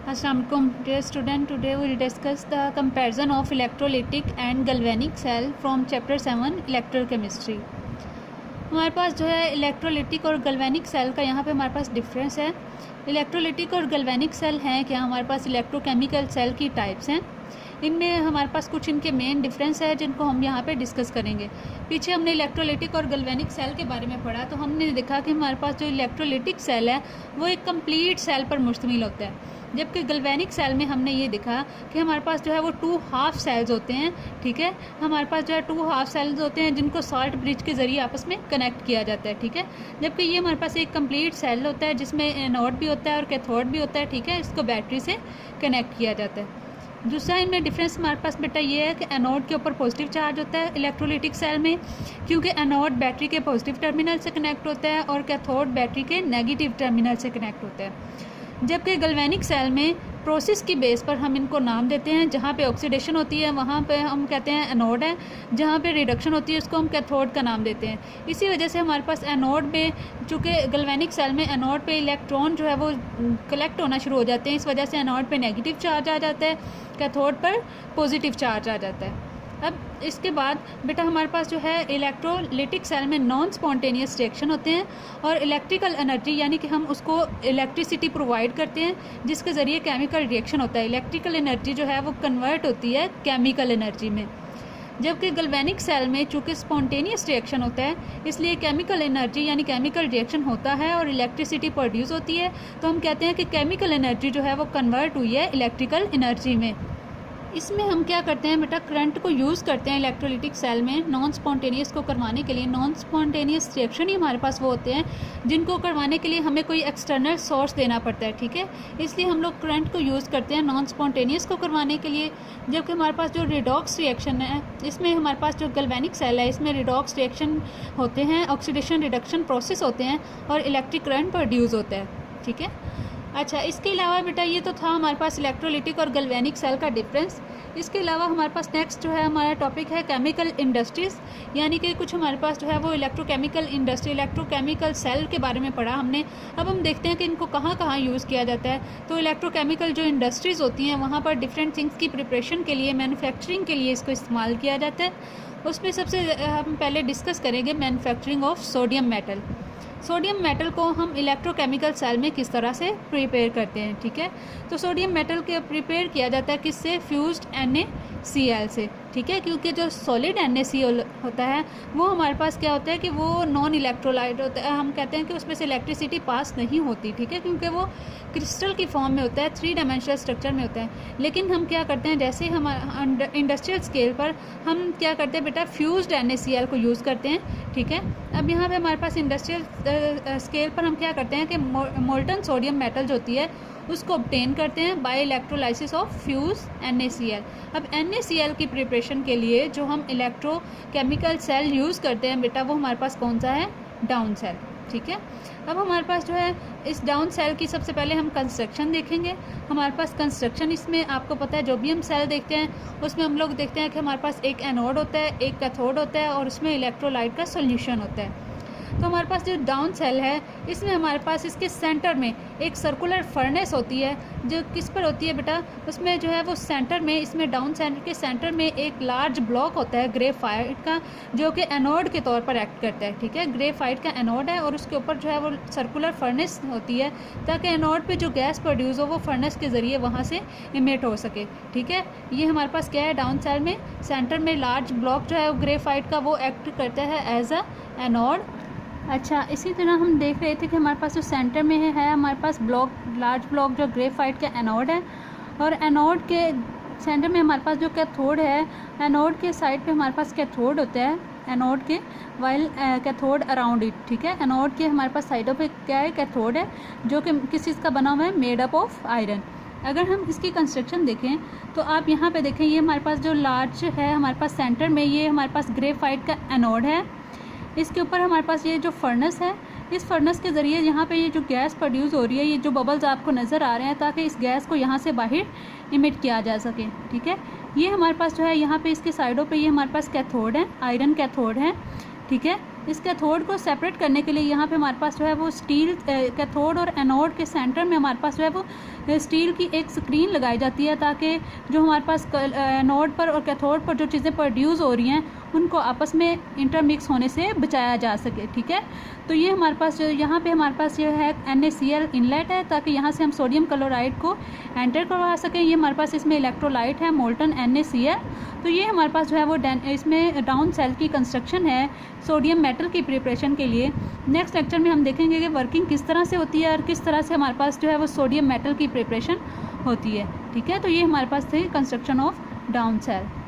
Assalamualaikum dear student, today we will discuss the comparison of electrolytic and galvanic cell from chapter 7 electrochemistry। हमारे पास जो है electrolytic और गल्वेनिक cell का यहाँ पे हमारे पास डिफरेंस है। इलेक्ट्रोलिटिक और गल्वेनिक सेल हैं क्या, हमारे पास इलेक्ट्रोकेमिकल सेल की टाइप्स हैं। इनमें हमारे पास कुछ इनके मेन डिफरेंस है जिनको हम यहाँ पे डिस्कस करेंगे। पीछे हमने इलेक्ट्रोलिटिक और गल्वेनिक सेल के बारे में पढ़ा तो हमने देखा कि हमारे पास जो इलेक्ट्रोलिटिक सेल है वो एक कंप्लीट सेल पर मुश्तमिल होता है, जबकि गल्वेनिक सेल में हमने ये देखा कि हमारे पास जो है वो 2 हाफ सेल्स होते हैं। ठीक है, हमारे पास जो है 2 हाफ सेल्स होते हैं जिनको सॉल्ट ब्रिज के ज़रिए आपस में कनेक्ट किया जाता है। ठीक है, जबकि ये हमारे पास एक कंप्लीट सेल होता है जिसमें एनोड भी होता है और कैथोड भी होता है। ठीक है, इसको बैटरी से कनेक्ट किया जाता है। दूसरा इनमें डिफरेंस हमारे पास बेटा ये है कि एनोड के ऊपर पॉजिटिव चार्ज होता है इलेक्ट्रोलिटिक सेल में, क्योंकि एनोड बैटरी के पॉजिटिव टर्मिनल से कनेक्ट होता है और कैथोड बैटरी के नेगेटिव टर्मिनल से कनेक्ट होता है। जबकि गल्वेनिक सेल में प्रोसेस की बेस पर हम इनको नाम देते हैं। जहाँ पे ऑक्सीडेशन होती है वहाँ पे हम कहते हैं एनोड है, जहाँ पे रिडक्शन होती है उसको हम कैथोड का नाम देते हैं। इसी वजह से हमारे पास एनोड में, चूँकि गल्वेनिक सेल में एनोड पे इलेक्ट्रॉन जो है वो कलेक्ट होना शुरू हो जाते हैं, इस वजह से एनोड पे नेगेटिव चार्ज आ जाता है, कैथोड पर पॉजिटिव चार्ज आ जाता है। अब इसके बाद बेटा हमारे पास जो है इलेक्ट्रोलिटिक सेल में नॉन स्पॉन्टेनियस रिएक्शन होते हैं और इलेक्ट्रिकल एनर्जी यानी कि हम उसको इलेक्ट्रिसिटी प्रोवाइड करते हैं जिसके ज़रिए केमिकल रिएक्शन होता है। इलेक्ट्रिकल एनर्जी जो है वो कन्वर्ट होती है केमिकल एनर्जी में। जबकि गल्वेनिक सेल में चूँकि स्पॉन्टेनियस रिएक्शन होता है इसलिए केमिकल एनर्जी यानी केमिकल रिएक्शन होता है और इलेक्ट्रिसिटी प्रोड्यूस होती है, तो हम कहते हैं कि केमिकल एनर्जी जो है वो कन्वर्ट हुई है इलेक्ट्रिकल एनर्जी में। इसमें हम क्या करते हैं बेटा, करंट को यूज़ करते हैं इलेक्ट्रोलिटिक सेल में नॉन स्पॉन्टेनियस को करवाने के लिए। नॉन स्पॉन्टेनियस रिएक्शन ही हमारे पास वो होते हैं जिनको करवाने के लिए हमें कोई एक्सटर्नल सोर्स देना पड़ता है। ठीक है, इसलिए हम लोग करंट को यूज़ करते हैं नॉन स्पॉन्टेनियस को करवाने के लिए। जबकि हमारे पास जो रिडॉक्स रिएक्शन है, इसमें हमारे पास जो गल्वेनिक सेल है इसमें रिडॉक्स रिएक्शन होते हैं, ऑक्सीडेशन रिडक्शन प्रोसेस होते हैं और इलेक्ट्रिक करंट प्रोड्यूस होता है। ठीक है, अच्छा इसके अलावा बेटा ये तो था हमारे पास इलेक्ट्रोलिटिक और गल्वेनिक सेल का डिफरेंस। इसके अलावा हमारे पास नेक्स्ट जो है हमारा टॉपिक है केमिकल इंडस्ट्रीज़, यानी कि कुछ हमारे पास जो है वो इलेक्ट्रोकेमिकल इंडस्ट्री, इलेक्ट्रोकेमिकल सेल के बारे में पढ़ा हमने। अब हम देखते हैं कि इनको कहाँ कहाँ यूज़ किया जाता है। तो इलेक्ट्रोकेमिकल जो इंडस्ट्रीज़ होती हैं वहाँ पर डिफरेंट थिंग्स की प्रिपरेशन के लिए, मैन्युफैक्चरिंग के लिए इसको इस्तेमाल किया जाता है। उसमें सबसे हम पहले डिस्कस करेंगे manufacturing of sodium metal. Sodium metal को हम इलेक्ट्रोकेमिकल सेल में किस तरह से प्रिपेयर करते हैं। ठीक है, तो सोडियम मेटल के प्रिपेयर किया जाता है किससे, फ्यूज्ड NaCl से। ठीक है, क्योंकि जो सॉलिड NaCl होता है वो हमारे पास क्या होता है कि वो नॉन इलेक्ट्रोलाइट होता है। हम कहते हैं कि उसमें से इलेक्ट्रिसिटी पास नहीं होती। ठीक है, क्योंकि वो क्रिस्टल की फॉर्म में होता है, 3 डायमेंशनल स्ट्रक्चर में होता है। लेकिन हम क्या करते हैं, जैसे हमारे इंडस्ट्रियल स्केल पर हम क्या करते हैं बेटा, फ्यूज्ड NaCl को यूज़ करते हैं। ठीक है, अब यहाँ पे हमारे पास इंडस्ट्रियल स्केल पर हम क्या करते हैं कि मोल्टन सोडियम मेटल जो होती है उसको ऑब्टेन करते हैं by electrolysis of fuse NaCl। अब NaCl की प्रिपरेशन के लिए जो हम इलेक्ट्रोकेमिकल सेल यूज़ करते हैं बेटा वो हमारे पास कौन सा है, डाउन सेल। ठीक है, अब हमारे पास जो है इस डाउन सेल की सबसे पहले हम कंस्ट्रक्शन देखेंगे। हमारे पास कंस्ट्रक्शन, इसमें आपको पता है जो भी हम सेल देखते हैं उसमें हम लोग देखते हैं कि हमारे पास एक एनोड होता है, एक कैथोड होता है और उसमें इलेक्ट्रोलाइट का सोल्यूशन होता है। तो हमारे पास जो डाउन सेल है इसमें हमारे पास इसके सेंटर में एक सर्कुलर फर्नेस होती है जो किस पर होती है बेटा, उसमें जो है वो सेंटर में, इसमें डाउन सेल के सेंटर में एक लार्ज ब्लॉक होता है ग्रेफाइट का जो कि एनोड के तौर पर एक्ट करता है। ठीक है, ग्रेफाइट का एनोड है और उसके ऊपर जो है वो सर्कुलर फर्नेस होती है ताकि एनोड पे जो गैस प्रोड्यूस हो वो फर्नेस के ज़रिए वहाँ से इमिट हो सके। ठीक है, ये हमारे पास क्या है, डाउन सेल में सेंटर में लार्ज ब्लॉक जो है वो ग्रेफाइट का वो एक्ट करता है एज अ एनोड। अच्छा, इसी तरह हम देख रहे थे कि हमारे पास जो सेंटर में है हमारे पास ब्लॉक, लार्ज ब्लॉक जो ग्रेफाइट का एनोड है और एनोड के सेंटर में हमारे पास जो कैथोड है, एनोड के साइड पे हमारे पास कैथोड होता है एनोड के, वाइल कैथोड अराउंड इट। ठीक है, एनोड के हमारे पास साइडों पे क्या है, कैथोड है जो कि किस चीज़ का बना हुआ है, मेड अप ऑफ आयरन। अगर हम इसकी कंस्ट्रक्शन देखें तो आप यहाँ पे देखें, ये हमारे पास जो लार्ज है हमारे पास सेंटर में, ये हमारे पास ग्रेफाइट का एनोड है। इसके ऊपर हमारे पास ये जो फर्नेस है, इस फर्नेस के ज़रिए यहाँ पे ये जो गैस प्रोड्यूस हो रही है, ये जो बबल्स आपको नज़र आ रहे हैं, ताकि इस गैस को यहाँ से बाहर इमिट किया जा सके। ठीक है, ये हमारे पास जो है यहाँ पे इसके साइडों पे ये हमारे पास कैथोड है, आयरन कैथोड है। ठीक है, इस कैथोड को सेपरेट करने के लिए यहाँ पे हमारे पास जो है वो स्टील, कैथोड और एनोड के सेंटर में हमारे पास जो है वो स्टील की एक स्क्रीन लगाई जाती है, ताकि जो हमारे पास एनोड पर और कैथोड पर जो चीज़ें प्रोड्यूस हो रही हैं उनको आपस में इंटरमिक्स होने से बचाया जा सके। ठीक है, तो ये हमारे पास यहाँ पे हमारे पास ये है NaCl इनलेट है, ताकि यहाँ से हम सोडियम क्लोराइड को एंटर करवा सकें। ये हमारे पास इसमें इलेक्ट्रोलाइट है मोल्टन NaCl। तो ये हमारे पास जो है वो इसमें डाउन सेल की कंस्ट्रक्शन है सोडियम मेटल की प्रिपरेशन के लिए। नेक्स्ट लेक्चर में हम देखेंगे कि वर्किंग किस तरह से होती है और किस तरह से हमारे पास जो है वो सोडियम मेटल की प्रिपरेशन होती है। ठीक है, तो ये हमारे पास थे कंस्ट्रक्शन ऑफ डाउन सेल।